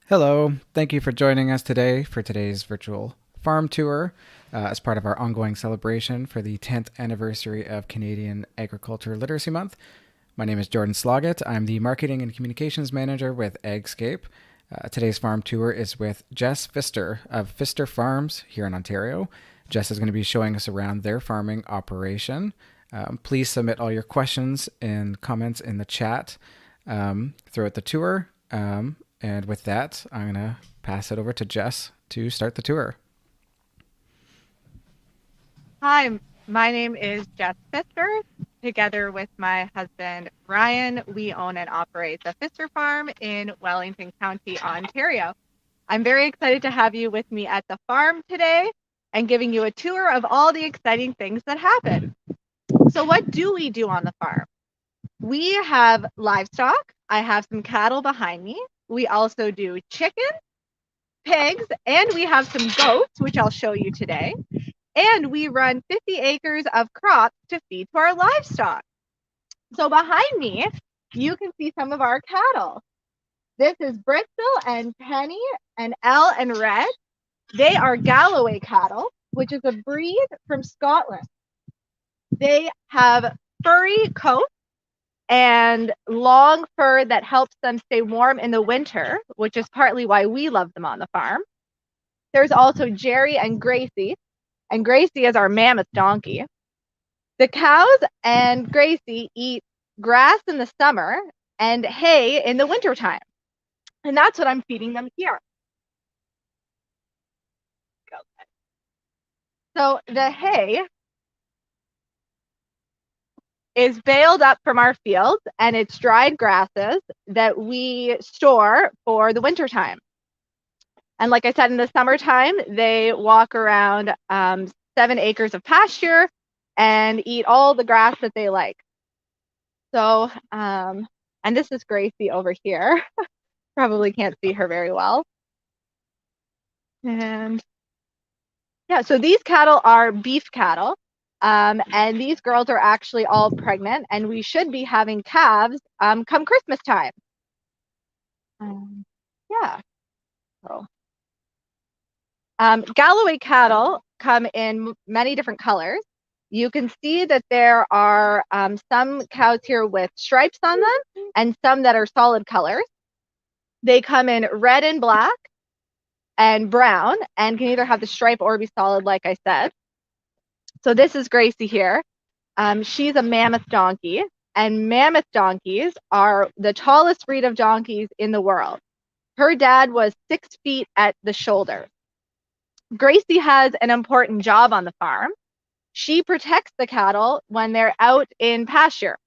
Hello, thank you for joining us today for today's virtual farm tour as part of our ongoing celebration for the 10th anniversary of Canadian Agriculture Literacy Month. My name is Jordan Sloggett. I'm the Marketing and Communications Manager with Agscape. Today's farm tour is with Jess Pfisterer of Pfisterer Farms here in Ontario. Jess is going to be showing us around their farming operation. Please submit all your questions and comments in the chat throughout the tour. And with that, I'm going to pass it over to Jess to start the tour. Hi, my name is Jess Pfisterer. Together with my husband, Ryan, we own and operate the Pfisterer Farm in Wellington County, Ontario. I'm very excited to have you with me at the farm today and giving you a tour of all the exciting things that happen. So what do we do on the farm? We have livestock. I have some cattle behind me. We also do chickens, pigs, and we have some goats, which I'll show you today. And we run 50 acres of crops to feed to our livestock. So behind me, you can see some of our cattle. This is Bristol and Penny and Elle and Red. They are Galloway cattle, which is a breed from Scotland. They have furry coats and long fur that helps them stay warm in the winter, which is partly why we love them on the farm. There's also Jerry and Gracie is our mammoth donkey. The cows and Gracie eat grass in the summer and hay in the wintertime. And that's what I'm feeding them here. So the hay is baled up from our fields, and it's dried grasses that we store for the wintertime. And like I said, in the summertime, they walk around 7 acres of pasture and eat all the grass that they like. So, and this is Gracie over here. Probably can't see her very well. And yeah, so these cattle are beef cattle. And these girls are actually all pregnant, and we should be having calves come Christmas time. Yeah. So, Galloway cattle come in many different colors. You can see that there are some cows here with stripes on them and some that are solid colors. They come in red and black and brown and can either have the stripe or be solid, like I said. So this is Gracie here. She's a mammoth donkey, and mammoth donkeys are the tallest breed of donkeys in the world. Her dad was 6 feet at the shoulder. Gracie has an important job on the farm. She protects the cattle when they're out in pasture.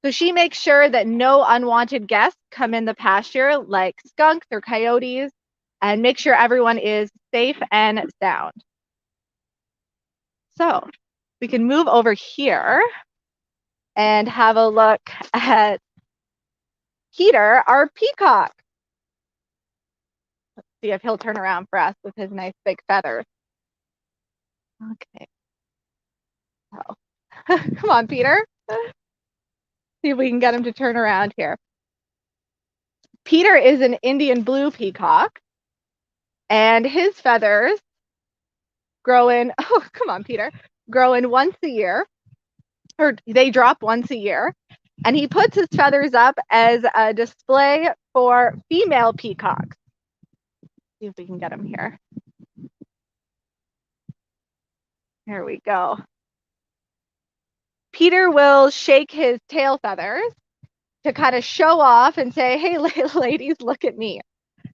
So she makes sure that no unwanted guests come in the pasture, like skunks or coyotes, and make sure everyone is safe and sound. So we can move over here and have a look at Peter, our peacock. Let's see if he'll turn around for us with his nice big feathers. Okay. Oh. Come on, Peter. See if we can get him to turn around here. Peter is an Indian blue peacock, and his feathers grow in, oh, come on, Peter, grow in once a year, or they drop once a year. And he puts his feathers up as a display for female peacocks. See if we can get him here. Here we go. Peter will shake his tail feathers to kind of show off and say, hey, ladies, look at me.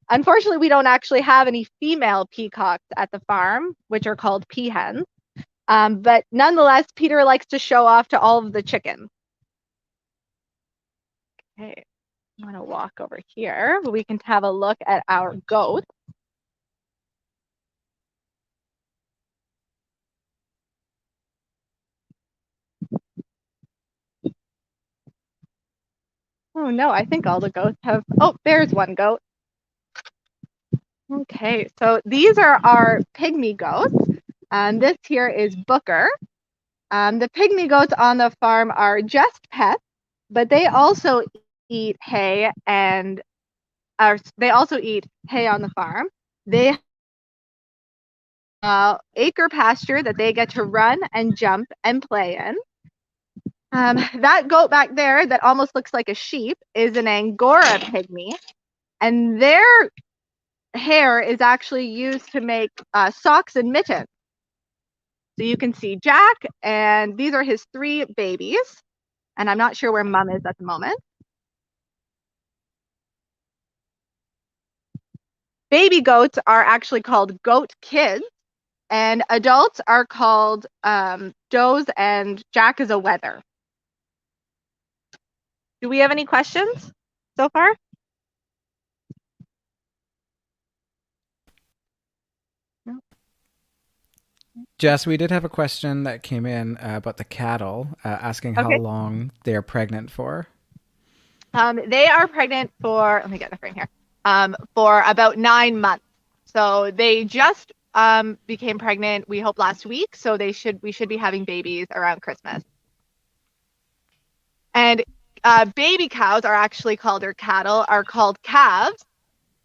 Unfortunately, we don't actually have any female peacocks at the farm, which are called peahens. But nonetheless, Peter likes to show off to all of the chickens. Okay, I'm going to walk over here. We can have a look at our goats. Oh no, I think all the goats have, oh, there's one goat. Okay, so these are our pygmy goats. This here is Booker. The pygmy goats on the farm are just pets, but they also eat hay and they also eat hay on the farm. They acre pasture that they get to run and jump and play in. That goat back there that almost looks like a sheep is an Angora pygmy, and their hair is actually used to make socks and mittens. So you can see Jack, and these are his 3 babies, and I'm not sure where Mom is at the moment. Baby goats are actually called goat kids, and adults are called does, and Jack is a wether. Do we have any questions so far? No. Jess, we did have a question that came in about the cattle, asking how Okay. long they are pregnant for. They are pregnant for, let me get the frame here, for about 9 months. So they just became pregnant, we hope last week. So we should be having babies around Christmas. And baby cows are actually called, or cattle are called calves.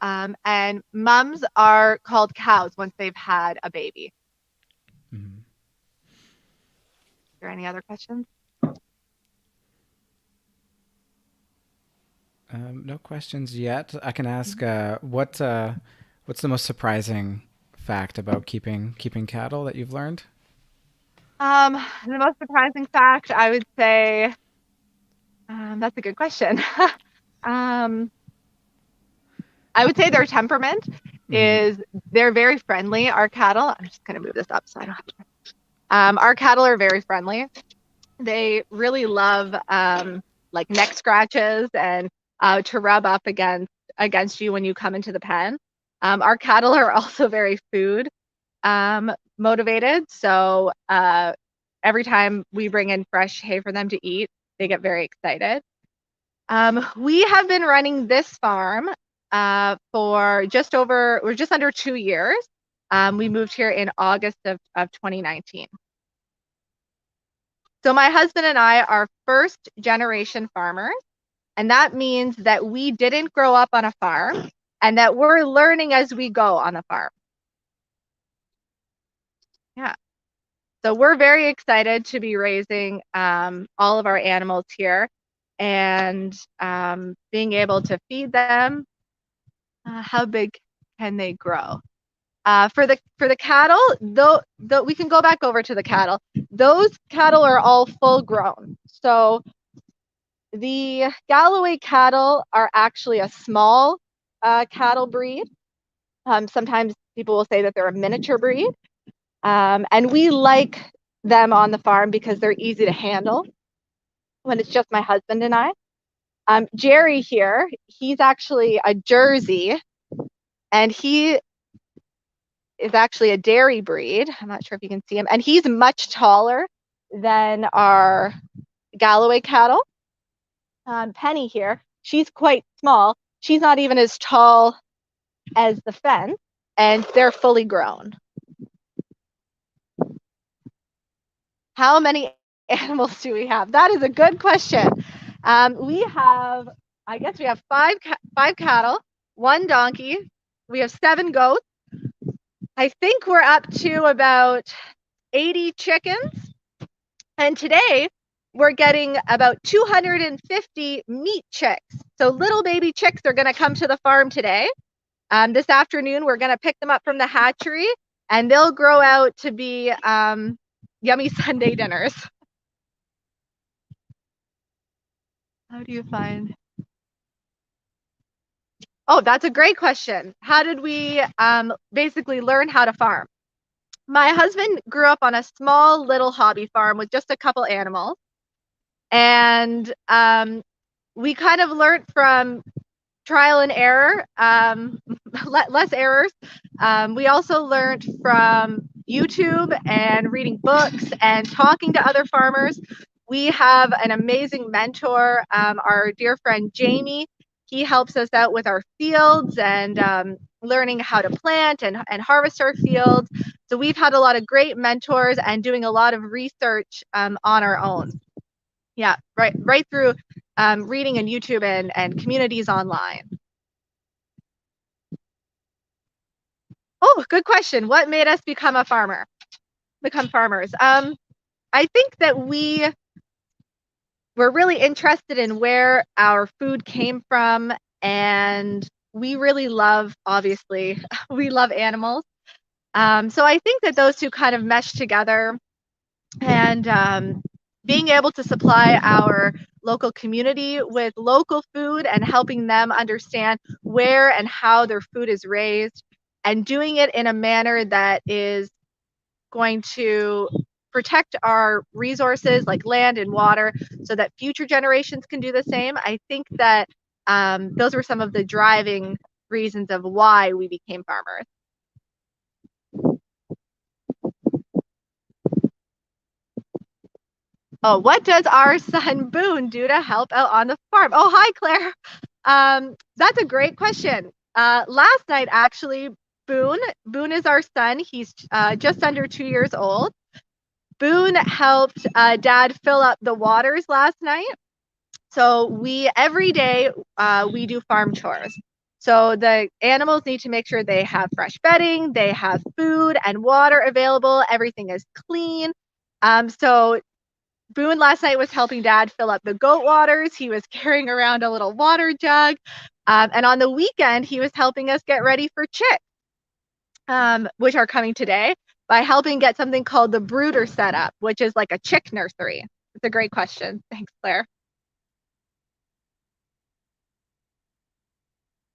And mums are called cows once they've had a baby. Mm-hmm. Is there any other questions? No questions yet. I can ask what's the most surprising fact about keeping cattle that you've learned? The most surprising fact, I would say, that's a good question. um, I would say their temperament is they're very friendly. Our cattle, I'm just going to move this up so I don't have to. Our cattle are very friendly. They really love like neck scratches and to rub up against you when you come into the pen. Our cattle are also very food motivated. So every time we bring in fresh hay for them to eat, they get very excited. We have been running this farm for just under 2 years. We moved here in August of 2019. So my husband and I are first generation farmers, and that means that we didn't grow up on a farm and that we're learning as we go on the farm. Yeah. So we're very excited to be raising all of our animals here and being able to feed them. How big can they grow? For the cattle, though, we can go back over to the cattle. Those cattle are all full grown. So the Galloway cattle are actually a small cattle breed. Sometimes people will say that they're a miniature breed. And we like them on the farm because they're easy to handle when it's just my husband and I. Jerry here, he's actually a Jersey, and he is actually a dairy breed. I'm not sure if you can see him. And he's much taller than our Galloway cattle. Penny here, she's quite small. She's not even as tall as the fence, and they're fully grown. How many animals do we have? That is a good question. We have five cattle, 1 donkey. We have 7 goats. I think we're up to about 80 chickens. And today we're getting about 250 meat chicks. So little baby chicks are going to come to the farm today. This afternoon, we're going to pick them up from the hatchery, and they'll grow out to be yummy Sunday dinners. How do you find? Oh, that's a great question. How did we basically learn how to farm? My husband grew up on a small little hobby farm with just a couple animals. And we kind of learned from trial and error, less errors. We also learned from YouTube and reading books and talking to other farmers. We have an amazing mentor, our dear friend Jamie. He helps us out with our fields and learning how to plant and harvest our fields. So we've had a lot of great mentors and doing a lot of research on our own. Yeah, right through reading and YouTube and communities online. Oh, good question. What made us become farmers? I think that we were really interested in where our food came from, and we really love, obviously, we love animals. So I think that those two kind of mesh together, and being able to supply our local community with local food and helping them understand where and how their food is raised, and doing it in a manner that is going to protect our resources like land and water so that future generations can do the same. I think that those were some of the driving reasons of why we became farmers. Oh, what does our son Boone do to help out on the farm? Oh, hi, Claire. That's a great question. Last night, actually, Boone is our son. He's just under 2 years old. Boone helped Dad fill up the waters last night. So every day we do farm chores. So the animals need to make sure they have fresh bedding, they have food and water available, everything is clean. So Boone last night was helping Dad fill up the goat waters. He was carrying around a little water jug. And on the weekend, he was helping us get ready for chicks, which are coming today, by helping get something called the brooder set up, which is like a chick nursery. It's a great question. Thanks, Claire.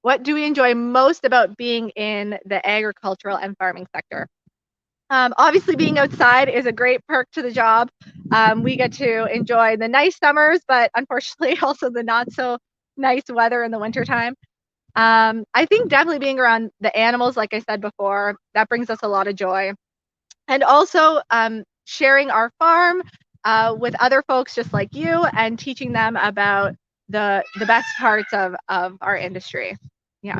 What do we enjoy most about being in the agricultural and farming sector? Obviously, being outside is a great perk to the job. We get to enjoy the nice summers, but unfortunately also the not so nice weather in the wintertime. I think definitely being around the animals, like I said before, that brings us a lot of joy. And also sharing our farm with other folks just like you and teaching them about the best parts of our industry. Yeah.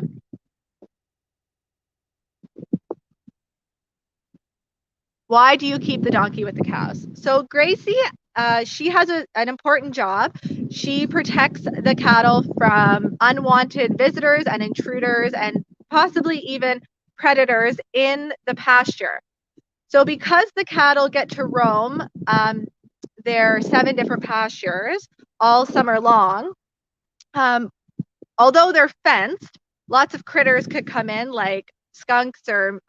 Why do you keep the donkey with the cows? So Gracie, she has an important job. She protects the cattle from unwanted visitors and intruders and possibly even predators in the pasture. So because the cattle get to roam their 7 different pastures all summer long, although they're fenced, lots of critters could come in like skunks or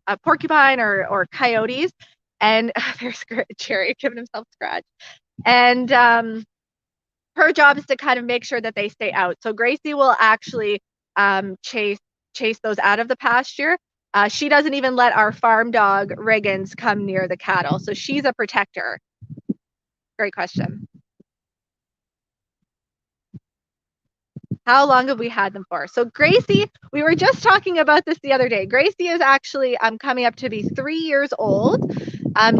a porcupine or coyotes. And there's Jerry giving himself a scratch. And her job is to kind of make sure that they stay out. So Gracie will actually chase those out of the pasture. She doesn't even let our farm dog Riggins come near the cattle. So she's a protector. Great question. How long have we had them for? So Gracie, we were just talking about this the other day. Gracie is actually coming up to be 3 years old.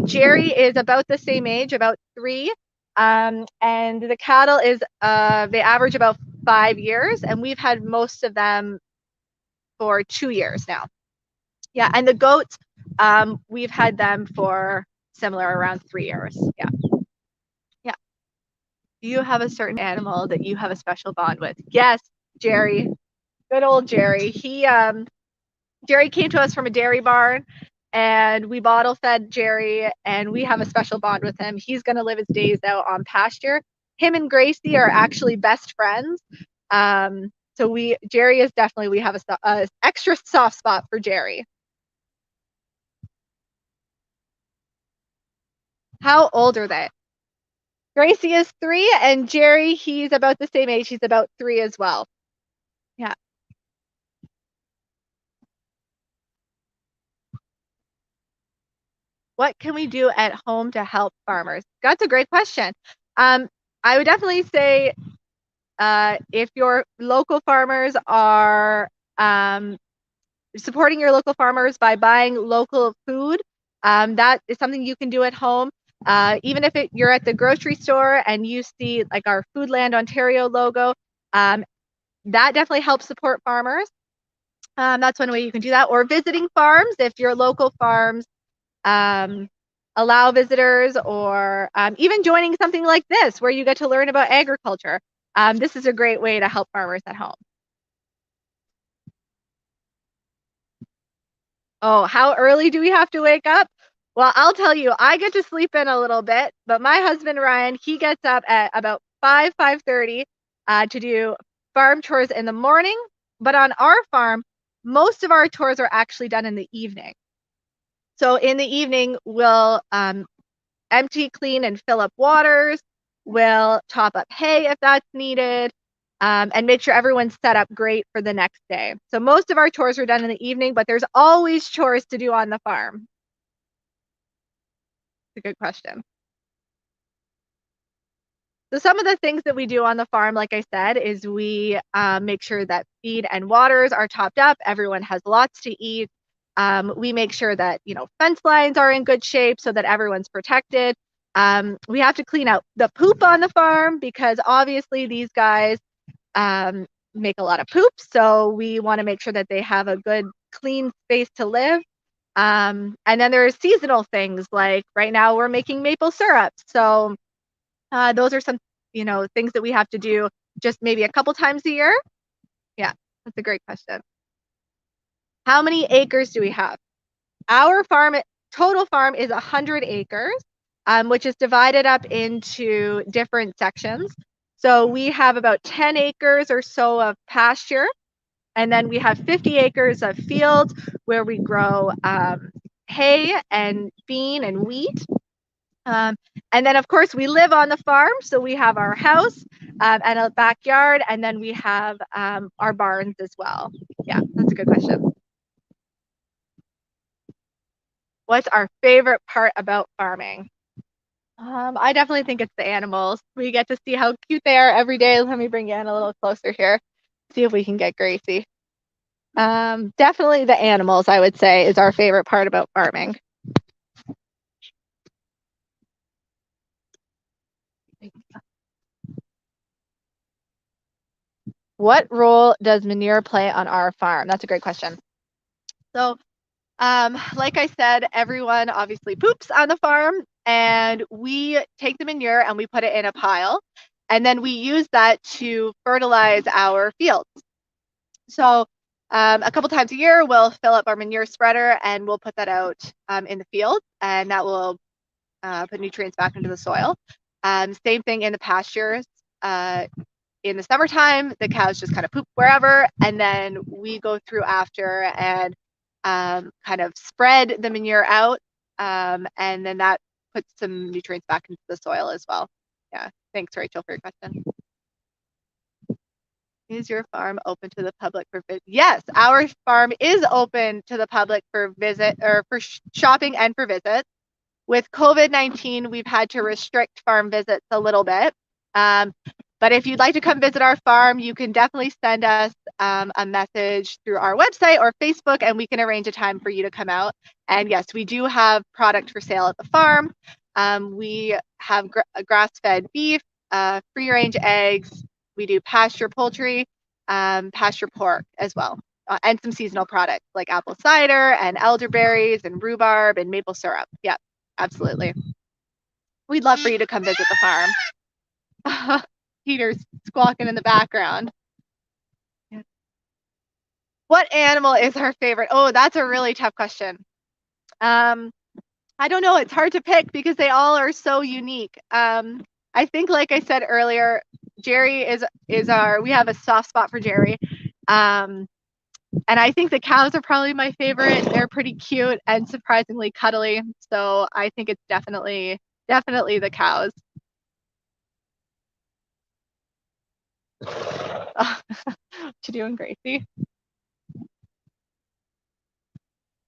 Jerry is about the same age, about 3. And the cattle is, they average about 5 years, and we've had most of them for 2 years now. Yeah, and the goats, we've had them for similar, around 3 years. Yeah. Yeah. Do you have a certain animal that you have a special bond with? Yes, Jerry. Good old Jerry. Jerry came to us from a dairy barn, and we bottle fed Jerry, and we have a special bond with him. He's going to live his days out on pasture. Him and Gracie are actually best friends. So Jerry is definitely, we have a extra soft spot for Jerry. How old are they? Gracie is 3, and Jerry, he's about the same age. He's about 3 as well. Yeah. What can we do at home to help farmers? That's a great question. I would definitely say if your local farmers are supporting your local farmers by buying local food, that is something you can do at home. Even if you're at the grocery store and you see like our Foodland Ontario logo, that definitely helps support farmers. That's one way you can do that. Or visiting farms if your local farms allow visitors, or even joining something like this where you get to learn about agriculture. This is a great way to help farmers at home. Oh, how early do we have to wake up? Well, I'll tell you, I get to sleep in a little bit, but my husband Ryan, he gets up at about 5:30 to do farm chores in the morning. But on our farm, most of our chores are actually done in the evening. So in the evening, we'll empty, clean, and fill up waters. We'll top up hay if that's needed, and make sure everyone's set up great for the next day. So most of our chores are done in the evening, but there's always chores to do on the farm. It's a good question. So some of the things that we do on the farm, like I said, is we make sure that feed and waters are topped up. Everyone has lots to eat. We make sure that, fence lines are in good shape so that everyone's protected. We have to clean out the poop on the farm because obviously these guys make a lot of poop. So we want to make sure that they have a good, clean space to live. And then there are seasonal things like right now we're making maple syrup. So those are some, things that we have to do just maybe a couple times a year. Yeah, that's a great question. How many acres do we have? Our total farm is 100 acres, which is divided up into different sections. So we have about 10 acres or so of pasture, and then we have 50 acres of fields where we grow hay and bean and wheat. And then, of course, we live on the farm. So we have our house and a backyard, and then we have our barns as well. Yeah, that's a good question. What's our favorite part about farming? I definitely think it's the animals. We get to see how cute they are every day. Let me bring you in a little closer here. See if we can get Gracie. Definitely the animals, I would say, is our favorite part about farming. What role does manure play on our farm? That's a great question. So, like I said, everyone obviously poops on the farm, and we take the manure and we put it in a pile, and then we use that to fertilize our fields. So, a couple times a year, we'll fill up our manure spreader and we'll put that out in the field, and that will put nutrients back into the soil. Same thing in the pastures. In the summertime, the cows just kind of poop wherever, and then we go through after and kind of spread the manure out, and then that puts some nutrients back into the soil as well. Yeah, thanks, Rachel, for your question. Is your farm open to the public for visit? Yes, our farm is open to the public for visit or for shopping and for visits. With COVID-19, we've had to restrict farm visits a little bit. But if you'd like to come visit our farm, you can definitely send us a message through our website or Facebook, and we can arrange a time for you to come out. And yes, we do have product for sale at the farm. We have grass-fed beef, free-range eggs. We do pasture poultry, pasture pork as well, and some seasonal products like apple cider and elderberries and rhubarb and maple syrup. Yep, absolutely. We'd love for you to come visit the farm. Peter's squawking in the background. What animal is our favorite? Oh, that's a really tough question. I don't know. It's hard to pick because they all are so unique. I think, like I said earlier, Jerry is our. We have a soft spot for Jerry, and I think the cows are probably my favorite. They're pretty cute and surprisingly cuddly. So I think it's definitely the cows. What you doing, Gracie?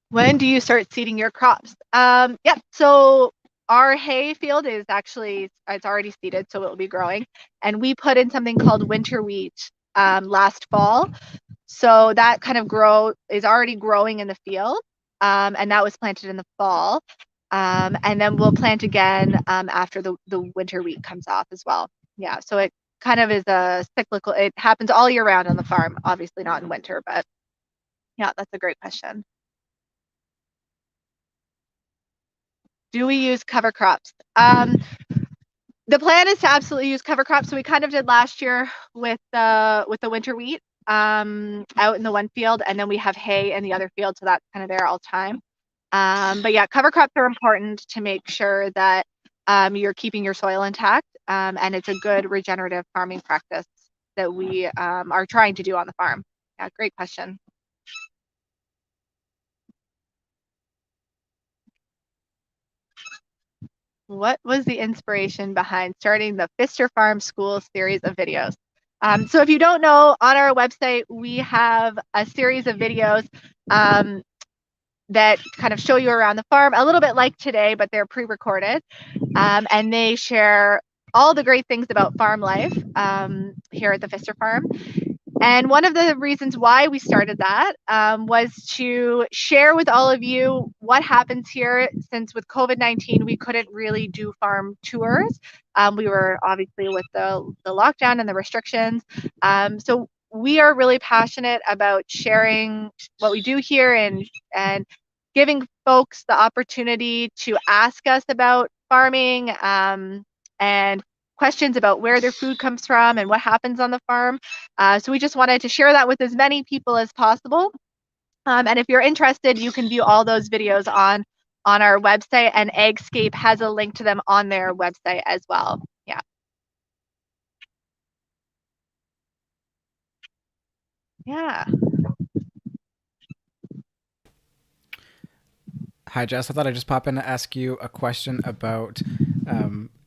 When do you start seeding your crops? Yep. So our hay field is actually, it's already seeded, so it will be growing. And we put in something called winter wheat last fall. So that kind of is already growing in the field. And that was planted in the fall. And then we'll plant again after the winter wheat comes off as well. Yeah. So it kind of is a cyclical, it happens all year round on the farm, obviously not in winter, but yeah, that's a great question. Do we use cover crops? The plan is to absolutely use cover crops. So we kind of did last year with the winter wheat out in the one field, and then we have hay in the other field, so that's kind of there all the time. But yeah, cover crops are important to make sure that you're keeping your soil intact, and it's a good regenerative farming practice that we are trying to do on the farm. Yeah, great question. What was the inspiration behind starting the Pfisterer Farm School series of videos? So if you don't know, on our website, we have a series of videos that kind of show you around the farm, a little bit like today, but they're pre-recorded. And they share all the great things about farm life here at the Pfisterer Farm. And one of the reasons why we started that was to share with all of you what happens here, since with COVID-19, we couldn't really do farm tours. We were obviously with the lockdown and the restrictions. So we are really passionate about sharing what we do here and giving folks the opportunity to ask us about farming and questions about where their food comes from and what happens on the farm. So we just wanted to share that with as many people as possible. And if you're interested, you can view all those videos on our website, and Agscape has a link to them on their website as well. Yeah. Yeah. Hi, Jess. I thought I'd just pop in to ask you a question about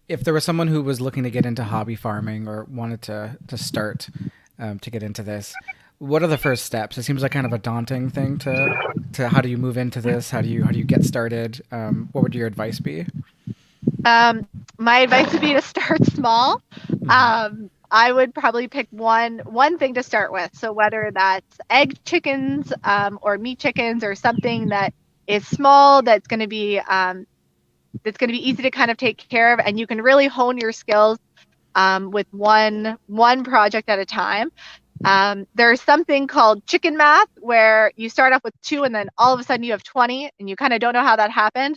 if there was someone who was looking to get into hobby farming or wanted to start to get into this. What are the first steps? It seems like kind of a daunting thing to how do you move into this? How do you get started? What would your advice be? My advice would be to start small. I would probably pick one thing to start with. So whether that's egg chickens or meat chickens or something that is small, that's going to be easy to kind of take care of, and you can really hone your skills with one project at a time. There's something called chicken math where you start off with 2 and then all of a sudden you have 20 and you kind of don't know how that happened.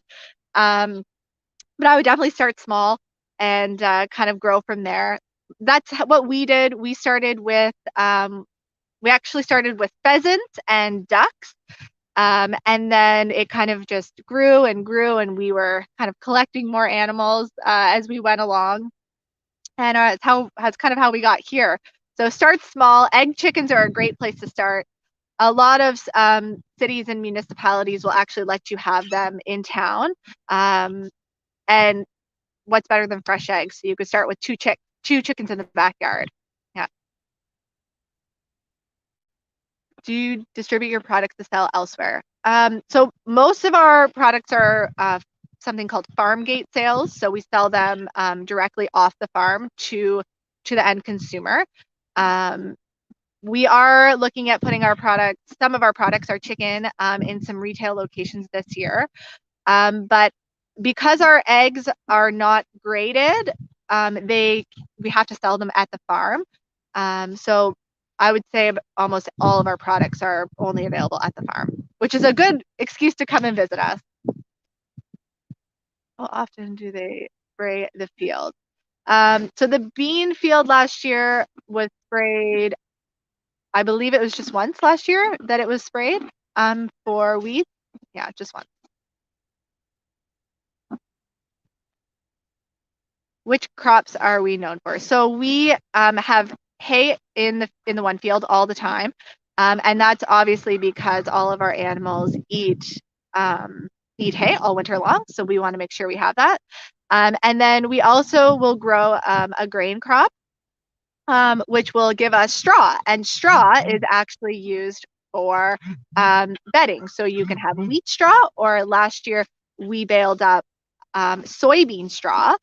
But I would definitely start small and kind of grow from there. That's what we did. We actually started with pheasants and ducks. And then it kind of just grew and grew, and we were kind of collecting more animals as we went along. And that's kind of how we got here. So start small. Egg chickens are a great place to start. A lot of cities and municipalities will actually let you have them in town. And what's better than fresh eggs? So you could start with two chickens in the backyard. Yeah. Do you distribute your products to sell elsewhere? So most of our products are something called farm gate sales. So we sell them directly off the farm to the end consumer. We are looking at putting some of our products, our chicken, in some retail locations this year. But because our eggs are not graded, we have to sell them at the farm. So I would say almost all of our products are only available at the farm, which is a good excuse to come and visit us. How often do they spray the field? So the bean field last year was sprayed, I believe it was just once last year that it was sprayed for weeds. Yeah, just once. Which crops are we known for? So we have hay in the one field all the time, and that's obviously because all of our animals eat hay all winter long. So we want to make sure we have that. And then we also will grow a grain crop, which will give us straw, and straw is actually used for bedding. So you can have wheat straw, or last year we baled up soybean straw,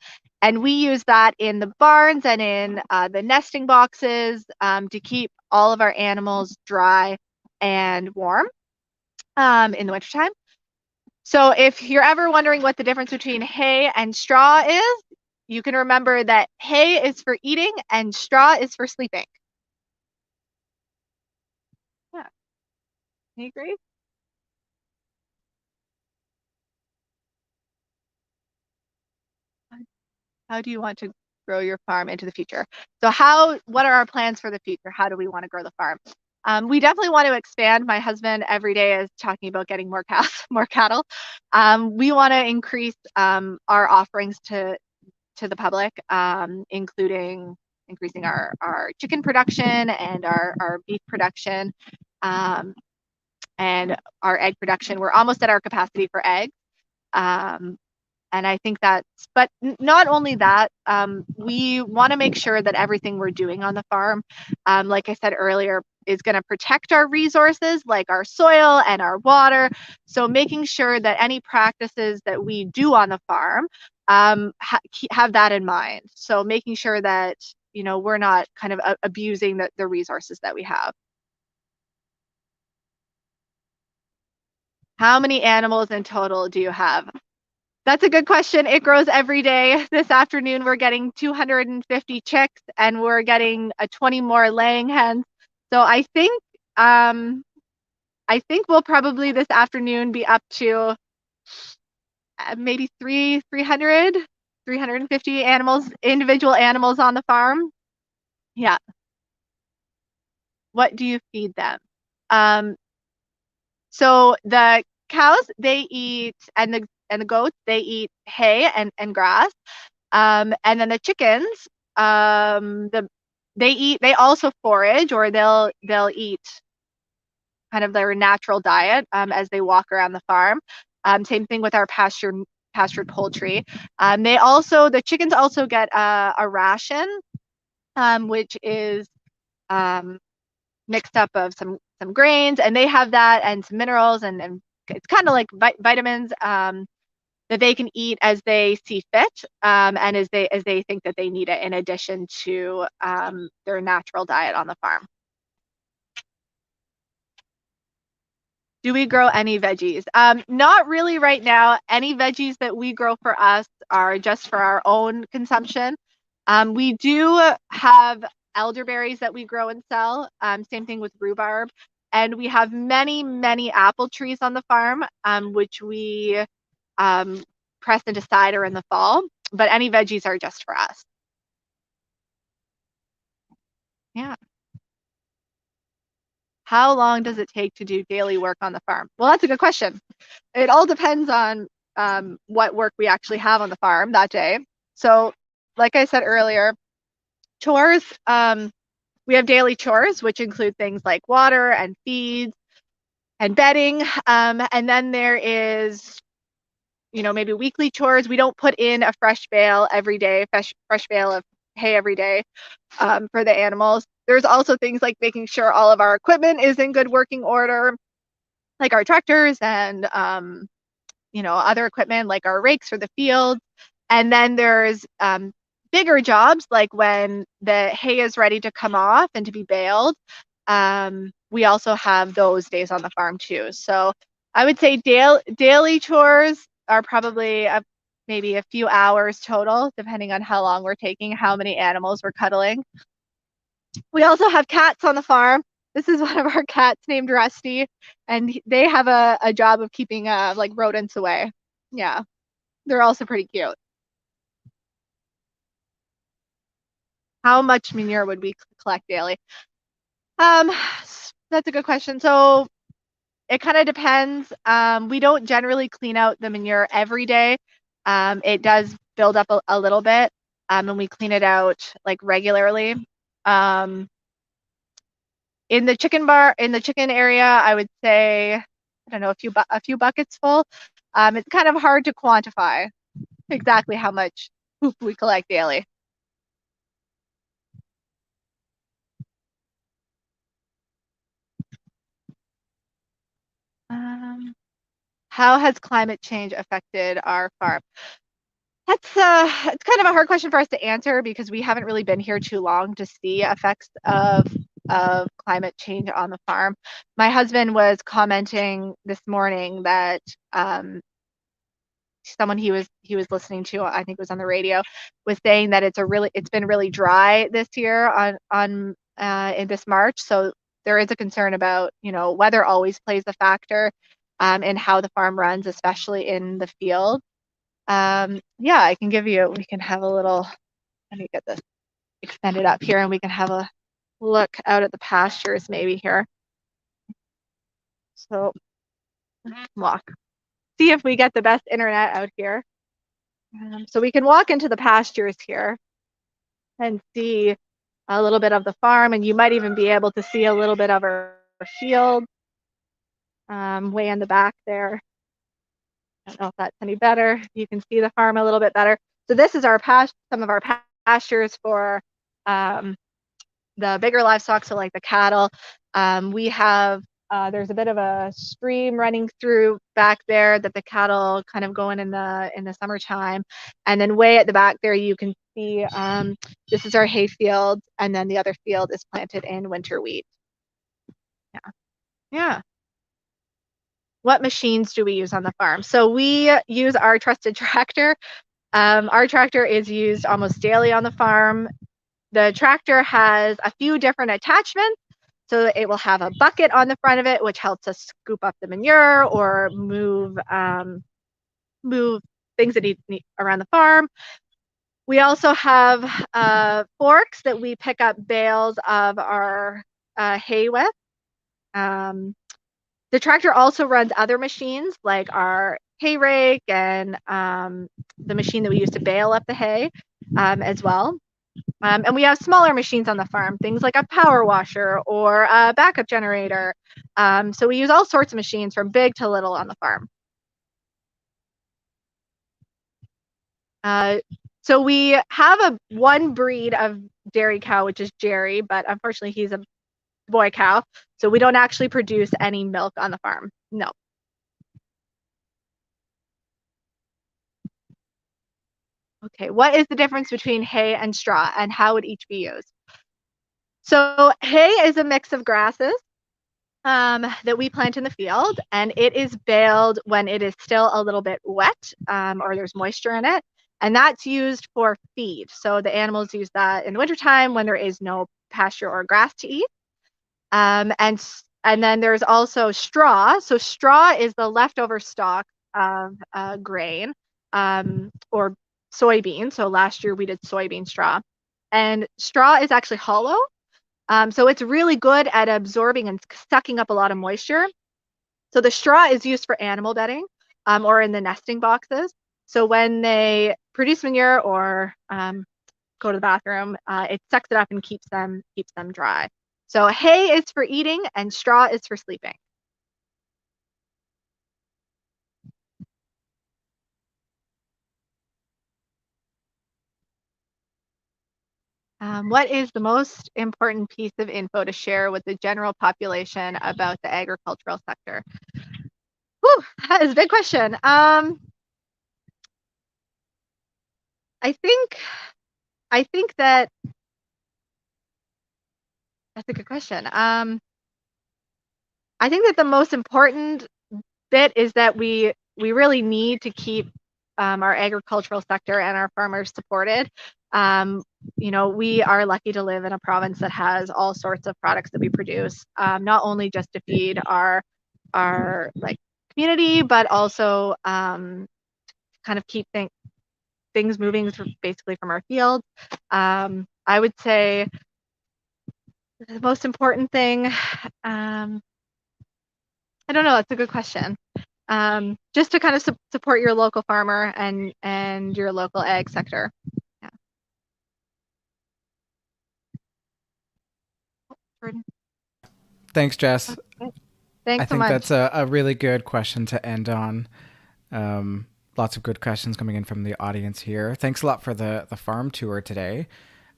and we use that in the barns and in the nesting boxes to keep all of our animals dry and warm in the wintertime. So if you're ever wondering what the difference between hay and straw is, you can remember that hay is for eating and straw is for sleeping. Yeah, you agree? How do you want to grow your farm into the future. So what are our plans for the future? How do we want to grow the farm? We definitely want to expand. My husband every day is talking about getting more cows, more cattle. We want to increase our offerings to the public, including increasing our chicken production and our beef production, and our egg production. We're almost at our capacity for eggs. And I think but not only that, we want to make sure that everything we're doing on the farm, like I said earlier, is going to protect our resources like our soil and our water. So making sure that any practices that we do on the farm have that in mind. So making sure that, we're not kind of abusing the resources that we have. How many animals in total do you have? That's a good question. It grows every day. This afternoon, we're getting 250 chicks, and we're getting 20 more laying hens. So I think we'll probably this afternoon be up to maybe 350 individual animals on the farm. Yeah. What do you feed them? So the cows, they eat, and the goats, they eat hay and grass. And then the chickens, they also forage, or they'll eat kind of their natural diet as they walk around the farm. Same thing with our pastured poultry. The chickens also get a ration, which is mixed up of some grains, and they have that, and some minerals, and it's kind of like vitamins that they can eat as they see fit, and as they think that they need it, in addition to their natural diet on the farm. Do we grow any veggies? Not really right now. Any veggies that we grow for us are just for our own consumption. We do have elderberries that we grow and sell. Same thing with rhubarb. And we have many, many apple trees on the farm, which we press into cider in the fall. But any veggies are just for us. Yeah. How long does it take to do daily work on the farm? Well, that's a good question. It all depends on what work we actually have on the farm that day. So, like I said earlier, chores, we have daily chores, which include things like water and feeds and bedding. And then there is, maybe weekly chores. We don't put in a fresh bale every day, fresh bale of hay every day for the animals. There's also things like making sure all of our equipment is in good working order, like our tractors and, other equipment like our rakes for the fields. And then there's bigger jobs, like when the hay is ready to come off and to be baled. We also have those days on the farm too. So I would say daily chores are probably maybe a few hours total, depending on how long we're taking, how many animals we're cuddling. We also have cats on the farm. This is one of our cats named Rusty, and they have a job of keeping like rodents away. Yeah, they're also pretty cute. How much manure would we collect daily? That's a good question. So it kind of depends. We don't generally clean out the manure every day. It does build up a little bit, and we clean it out like regularly. In the chicken area, I would say, I don't know, a few buckets full. It's kind of hard to quantify exactly how much poop we collect daily. How has climate change affected our farm? It's kind of a hard question for us to answer, because we haven't really been here too long to see effects of climate change on the farm. My husband was commenting this morning that someone he was listening to, I think it was on the radio, was saying that it's been really dry this year in this March. So there is a concern about, weather always plays a factor in how the farm runs, especially in the field. Yeah, we can have a little Let me get this extended up here and we can have a look out at the pastures maybe here. So walk. See if we get the best internet out here. So we can walk into the pastures here and see a little bit of the farm, and you might even be able to see a little bit of our field way in the back there. I don't know if that's any better. You can see the farm a little bit better. So this is our some of our pastures for the bigger livestock, so like the cattle. We have there's a bit of a stream running through back there that the cattle kind of go in the summertime, and then way at the back there you can see this is our hay field, and then the other field is planted in winter wheat. Yeah. What machines do we use on the farm? So we use our trusted tractor. Our tractor is used almost daily on the farm. The tractor has a few different attachments. So it will have a bucket on the front of it, which helps us scoop up the manure or move things that need around the farm. We also have forks that we pick up bales of our hay with. The tractor also runs other machines like our hay rake and the machine that we use to bale up the hay as well. And we have smaller machines on the farm, things like a power washer or a backup generator. So we use all sorts of machines from big to little on the farm. So we have one breed of dairy cow, which is Jerry, but unfortunately he's a boy cow. So we don't actually produce any milk on the farm. No. Okay, what is the difference between hay and straw, and how would each be used? So hay is a mix of grasses that we plant in the field, and it is baled when it is still a little bit wet or there's moisture in it, and that's used for feed. So the animals use that in the wintertime when there is no pasture or grass to eat. And then there's also straw. So straw is the leftover stalk of grain or soybean. So last year we did soybean straw. And straw is actually hollow. So it's really good at absorbing and sucking up a lot of moisture. So the straw is used for animal bedding or in the nesting boxes. So when they produce manure or go to the bathroom, it sucks it up and keeps them dry. So hay is for eating and straw is for sleeping. What is the most important piece of info to share with the general population about the agricultural sector? Whew, that is a big question. I think that's a good question. I think that the most important bit is that we really need to keep our agricultural sector and our farmers supported. We are lucky to live in a province that has all sorts of products that we produce, not only just to feed our like community, but also kind of keep things moving basically from our fields. I would say the most important thing, I don't know, that's a good question. Just to kind of support your local farmer and your local ag sector. Yeah. Jordan. Thanks, Jess. Okay. I Thanks so think much. that's a really good question to end on. Lots of good questions coming in from the audience here. Thanks a lot for the farm tour today.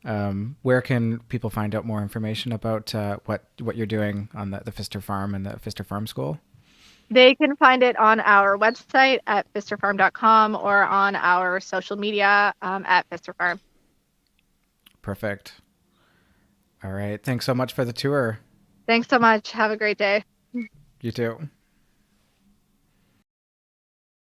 Where can people find out more information about what you're doing on the Pfisterer Farm and the Pfisterer Farm School? They can find it on our website at pfisterfarm.com or on our social media at Pfisterer Farm. Perfect. All right. Thanks so much for the tour. Thanks so much. Have a great day. You too.